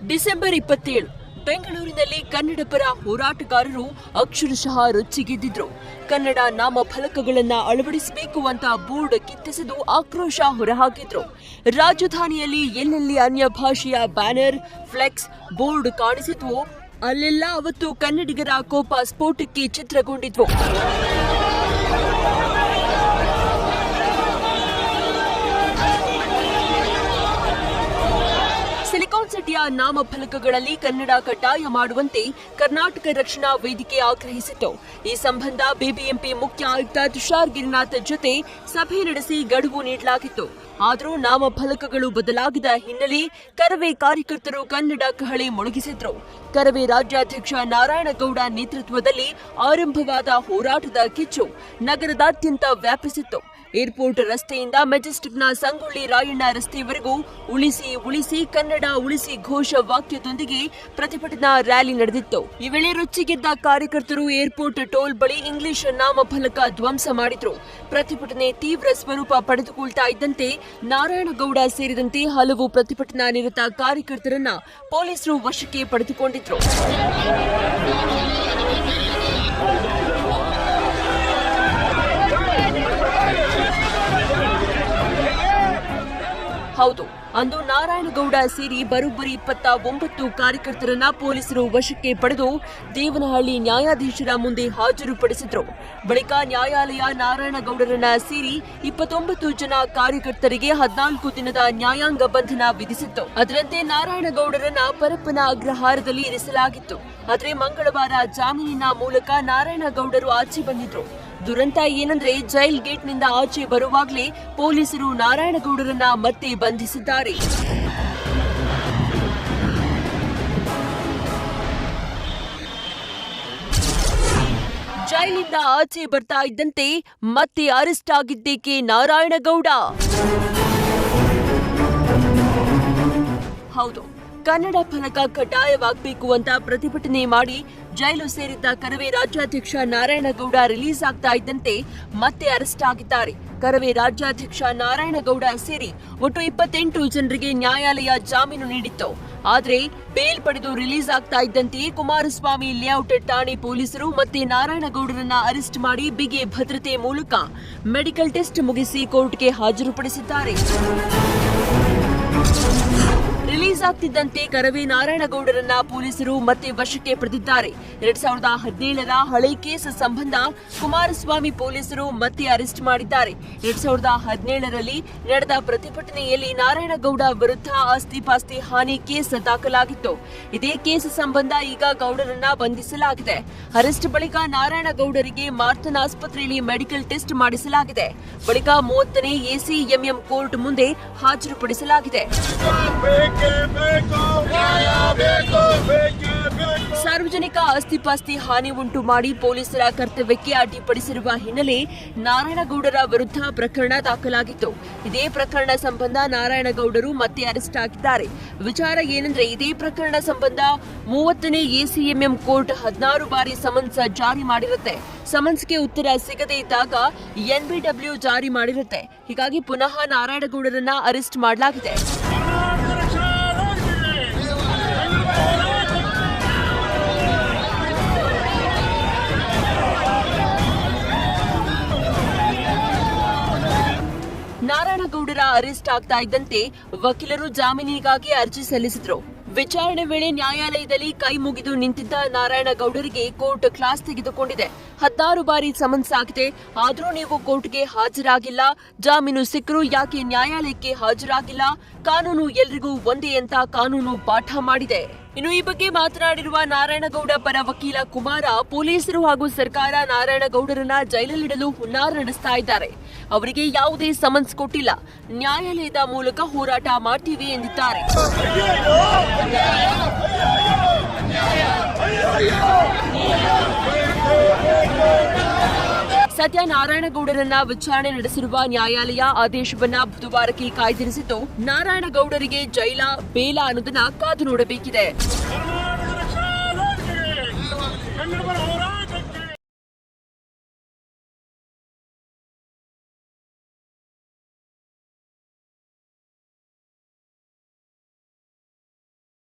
December 27 ಬೆಂಗಳೂರಿನಲ್ಲಿ ಕನ್ನಡ ಪರ ಹೋರಾಟಗಾರರು ಅಕ್ಷರಶಃ ರೊಚ್ಚಿಗೆದ್ದಿದ್ರು. ಕನ್ನಡ ನಾಮಫಲಕಗಳನ್ನು ಅಳವಡಿಸಬೇಕು ಅಂತ ಬೋರ್ಡ್ ಕಿತ್ತೆಸೆದು ಆಕ್ರೋಶ ಹೊರಹಾಕಿದ್ರು. ರಾಜಧಾನಿಯಲ್ಲಿ ಎಲ್ಲೆಲ್ಲಿ ಅನ್ಯ ಭಾಷೆಯ ಬ್ಯಾನರ್, ಫ್ಲೆಕ್ಸ್, ಬೋರ್ಡ್ ಕಾಣಿಸಿದ್ವು ಅಲ್ಲೆಲ್ಲ ಅವತ್ತು ಕನ್ನಡಿಗರ ಕೋಪ ಸ್ಫೋಟಕ್ಕೆ ಚಿತ್ರಗೊಂಡಿದ್ವು. ಸಿಲಿಕಾನ್ ಸಿಟಿಯ ನಾಮಫಲಕಗಳಲ್ಲಿ ಕನ್ನಡ ಕಡ್ಡಾಯ ಮಾಡುವಂತೆ ಕರ್ನಾಟಕ ರಕ್ಷಣಾ ವೇದಿಕೆ ಆಗ್ರಹಿಸಿತ್ತು. ಈ ಸಂಬಂಧ ಬಿಬಿಎಂಪಿ ಮುಖ್ಯ ಆಯುಕ್ತ ತುಷಾರ್ ಗಿರಿನಾಥ್ ಜೊತೆ ಸಭೆ ನಡೆಸಿ ಗಡುವು ನೀಡಲಾಗಿತ್ತು. ಆದರೂ ನಾಮಫಲಕಗಳು ಬದಲಾಗಿದ ಹಿನ್ನೆಲೆ ಕರವೇ ಕಾರ್ಯಕರ್ತರು ಕನ್ನಡ ಕಹಳೆ ಮೊಳಗಿಸಿದ್ರು. ಕರವೇ ರಾಜ್ಯಾಧ್ಯಕ್ಷ ನಾರಾಯಣಗೌಡ ನೇತೃತ್ವದಲ್ಲಿ ಆರಂಭವಾದ ಹೋರಾಟದ ಕಿಚ್ಚು ನಗರದಾದ್ಯಂತ ವ್ಯಾಪಿಸಿತ್ತು. ಏರ್ಪೋರ್ಟ್ ರಸ್ತೆಯಿಂದ ಮೆಜೆಸ್ಟಿಕ್ನ ಸಂಗೊಳ್ಳಿ ರಾಯಣ್ಣ ರಸ್ತೆಯವರೆಗೂ ಉಳಿಸಿ ಉಳಿಸಿ ಕನ್ನಡ ಉಳಿಸಿ ಘೋಷ ವಾಕ್ಯದೊಂದಿಗೆ ಪ್ರತಿಭಟನಾ ರ್ಯಾಲಿ ನಡೆದಿತ್ತು. ಈ ವೇಳೆ ರೊಚ್ಚಿಗೆದ್ದ ಕಾರ್ಯಕರ್ತರು ಏರ್ಪೋರ್ಟ್ ಟೋಲ್ ಬಳಿ ಇಂಗ್ಲಿಷ್ ನಾಮಫಲಕ ಧ್ವಂಸ ಮಾಡಿದ್ರು. ಪ್ರತಿಭಟನೆ ತೀವ್ರ ಸ್ವರೂಪ ಪಡೆದುಕೊಳ್ತಾ ಇದ್ದಂತೆ ನಾರಾಯಣಗೌಡ ಸೇರಿದಂತೆ ಹಲವು ಪ್ರತಿಭಟನಾ ನಿರತ ಕಾರ್ಯಕರ್ತರನ್ನ ಪೊಲೀಸರು ವಶಕ್ಕೆ ಪಡೆದುಕೊಂಡಿದ್ರು. ಹೌದು, ಅಂದು ನಾರಾಯಣಗೌಡ ಸೇರಿ ಬರೋಬ್ಬರಿ 29 ಕಾರ್ಯಕರ್ತರನ್ನ ಪೊಲೀಸರು ವಶಕ್ಕೆ ಪಡೆದು ದೇವನಹಳ್ಳಿ ನ್ಯಾಯಾಧೀಶರ ಮುಂದೆ ಹಾಜರುಪಡಿಸಿದ್ರು. ಬಳಿಕ ನ್ಯಾಯಾಲಯ ನಾರಾಯಣಗೌಡರನ್ನ ಸೇರಿ 29 ಜನ ಕಾರ್ಯಕರ್ತರಿಗೆ 14 ದಿನದ ನ್ಯಾಯಾಂಗ ಬಂಧನ ವಿಧಿಸಿತ್ತು. ಅದರಂತೆ ನಾರಾಯಣಗೌಡರನ್ನ ಪರಪ್ಪನ ಅಗ್ರಹಾರದಲ್ಲಿ ಇರಿಸಲಾಗಿತ್ತು. ಆದರೆ ಮಂಗಳವಾರ ಜಾಮೀನಿನ ಮೂಲಕ ನಾರಾಯಣಗೌಡರು ಆಚೆ ಬಂದಿದ್ರು. ದುರಂತ ಏನಂದ್ರೆ ಜೈಲ್ ಗೇಟ್ನಿಂದ ಆಚೆ ಬರುವಾಗಲೇ ಪೊಲೀಸರು ನಾರಾಯಣಗೌಡರನ್ನ ಮತ್ತೆ ಬಂಧಿಸಿದ್ದಾರೆ. ಜೈಲಿಂದ ಆಚೆ ಬರ್ತಾ ಇದ್ದಂತೆ ಮತ್ತೆ ಅರೆಸ್ಟ್ ಆಗಿದ್ದೇಕೆ ನಾರಾಯಣಗೌಡ? ಹೌದು, ಕನ್ನಡ ಫಲಕ ಕಡ್ಡಾಯವಾಗಬೇಕು ಅಂತ ಪ್ರತಿಭಟನೆ ಮಾಡಿ ಜೈಲು ಸೇರಿದ್ದ ಕರವೇ ರಾಜ್ಯಾಧ್ಯಕ್ಷ ನಾರಾಯಣಗೌಡ ರಿಲೀಸ್ ಆಗ್ತಾ ಇದ್ದಂತೆ ಮತ್ತೆ ಅರೆಸ್ಟ್ ಆಗಿದ್ದಾರೆ. ಕರವೇ ರಾಜ್ಯಾಧ್ಯಕ್ಷ ನಾರಾಯಣಗೌಡ ಸೇರಿ ಒಟ್ಟು 28 ಜನರಿಗೆ ನ್ಯಾಯಾಲಯ ಜಾಮೀನು ನೀಡಿತ್ತು. ಆದರೆ ಬೇಲ್ ಪಡೆದು ರಿಲೀಸ್ ಆಗ್ತಾ ಇದ್ದಂತೆಯೇ ಕುಮಾರಸ್ವಾಮಿ ಲೇಔಟ್ ಠಾಣೆ ಪೊಲೀಸರು ಮತ್ತೆ ನಾರಾಯಣಗೌಡರನ್ನ ಅರೆಸ್ಟ್ ಮಾಡಿ ಬಿಗಿ ಭದ್ರತೆ ಮೂಲಕ ಮೆಡಿಕಲ್ ಟೆಸ್ಟ್ ಮುಗಿಸಿ ಕೋರ್ಟ್ಗೆ ಹಾಜರುಪಡಿಸಿದ್ದಾರೆ. ರಿಲೀಸ್ ಆಗ್ತಿದ್ದಂತೆ ಕರವೇ ನಾರಾಯಣಗೌಡರನ್ನ ಪೊಲೀಸರು ಮತ್ತೆ ವಶಕ್ಕೆ ಪಡೆದಿದ್ದಾರೆ. 2017ರ ಹಳೆ ಕೇಸ್ ಸಂಬಂಧ ಕುಮಾರಸ್ವಾಮಿ ಪೊಲೀಸರು ಮತ್ತೆ ಅರೆಸ್ಟ್ ಮಾಡಿದ್ದಾರೆ. 2017ರಲ್ಲಿ ನಡೆದ ಪ್ರತಿಭಟನೆಯಲ್ಲಿ ನಾರಾಯಣಗೌಡ ವಿರುದ್ಧ ಆಸ್ತಿ ಪಾಸ್ತಿ ಹಾನಿ ಕೇಸ್ ದಾಖಲಾಗಿತ್ತು. ಇದೇ ಕೇಸ್ ಸಂಬಂಧ ಈಗ ಗೌಡರನ್ನ ಬಂಧಿಸಲಾಗಿದೆ. ಅರೆಸ್ಟ್ ಬಳಿಕ ನಾರಾಯಣಗೌಡರಿಗೆ ಮಾರ್ತನ್ ಆಸ್ಪತ್ರೆಯಲ್ಲಿ ಮೆಡಿಕಲ್ ಟೆಸ್ಟ್ ಮಾಡಿಸಲಾಗಿದೆ. ಬಳಿಕ 30ನೇ ಎಸಿಎಂಎಂ ಕೋರ್ಟ್ ಮುಂದೆ ಹಾಜರುಪಡಿಸಲಾಗಿದೆ. ಸಾರ್ವಜನಿಕ ಆಸ್ತಿಪಾಸ್ತಿ ಹಾನಿ ಉಂಟು ಮಾಡಿ ಪೊಲೀಸರ ಕರ್ತವ್ಯಕ್ಕೆ ಅಡ್ಡಿಪಡಿಸಿರುವ ಹಿನ್ನೆಲೆ ನಾರಾಯಣಗೌಡರ ವಿರುದ್ಧ ಪ್ರಕರಣ ದಾಖಲಾಗಿತ್ತು. ಇದೇ ಪ್ರಕರಣ ಸಂಬಂಧ ನಾರಾಯಣಗೌಡರು ಮತ್ತೆ ಅರೆಸ್ಟ್ ಆಗಿದ್ದಾರೆ. ವಿಚಾರ ಏನಂದ್ರೆ, ಇದೇ ಪ್ರಕರಣ ಸಂಬಂಧ 30ನೇ ಎಸಿಎಂಎಂ ಕೋರ್ಟ್ 16 ಬಾರಿ ಸಮನ್ಸ್ ಜಾರಿ ಮಾಡಿರುತ್ತೆ. ಸಮನ್ಸ್ಗೆ ಉತ್ತರ ಸಿಗದೇ ಇದ್ದಾಗ ಎನ್ಬಿಡಬ್ಲ್ಯೂ ಜಾರಿ ಮಾಡಿರುತ್ತೆ. ಹೀಗಾಗಿ ಪುನಃ ನಾರಾಯಣಗೌಡರನ್ನ ಅರೆಸ್ಟ್ ಮಾಡಲಾಗಿದೆ. ನಾರಾಯಣಗೌಡರ ಅರೆಸ್ಟ್ ಆಗ್ತಾ ಇದ್ದಂತೆ ವಕೀಲರು ಜಾಮೀನಿಗಾಗಿ ಅರ್ಜಿ ಸಲ್ಲಿಸಿದ್ರು. ವಿಚಾರಣೆ ವೇಳೆ ನ್ಯಾಯಾಲಯದಲ್ಲಿ ಕೈ ಮುಗಿದು ನಿಂತಿದ್ದ ನಾರಾಯಣಗೌಡರಿಗೆ ಕೋರ್ಟ್ ಕ್ಲಾಸ್ ತೆಗೆದುಕೊಂಡಿದೆ. 16 ಬಾರಿ ಸಮನ್ಸ್ ಆಗಿದೆ, ಆದರೂ ನೀವು ಕೋರ್ಟ್ಗೆ ಹಾಜರಾಗಿಲ್ಲ, ಜಾಮೀನು ಸಿಕ್ಕರೂ ಯಾಕೆ ನ್ಯಾಯಾಲಯಕ್ಕೆ ಹಾಜರಾಗಿಲ್ಲ, ಕಾನೂನು ಎಲ್ರಿಗೂ ಒಂದೇ ಅಂತ ಕಾನೂನು ಪಾಠ ಮಾಡಿದೆ. ಇನ್ನು ಈ ಬಗ್ಗೆ ಮಾತನಾಡಿರುವ ನಾರಾಯಣಗೌಡ ಪರ ವಕೀಲ ಕುಮಾರ, ಪೊಲೀಸರು ಹಾಗೂ ಸರ್ಕಾರ ನಾರಾಯಣಗೌಡರನ್ನ ಜೈಲಲ್ಲಿಡಲು ಹುನ್ನಾರ ನಡೆಸ್ತಾ ಇದ್ದಾರೆ. ಅವರಿಗೆ ಯಾವುದೇ ಸಮನ್ಸ್ ಕೊಟ್ಟಿಲ್ಲ, ನ್ಯಾಯಾಲಯದ ಮೂಲಕ ಹೋರಾಟ ಮಾಡ್ತೀವಿ ಎಂದಿದ್ದಾರೆ. ಸದ್ಯ ನಾರಾಯಣಗೌಡರನ್ನ ವಿಚಾರಣೆ ನಡೆಸಿರುವ ನ್ಯಾಯಾಲಯ ಆದೇಶವನ್ನ ಬುಧವಾರಕ್ಕೆ ಕಾಯ್ದಿರಿಸಿದ್ದು, ನಾರಾಯಣಗೌಡರಿಗೆ ಜೈಲ ಬೇಲ ಅನ್ನೋದನ್ನ ಕಾದು ನೋಡಬೇಕಿದೆ.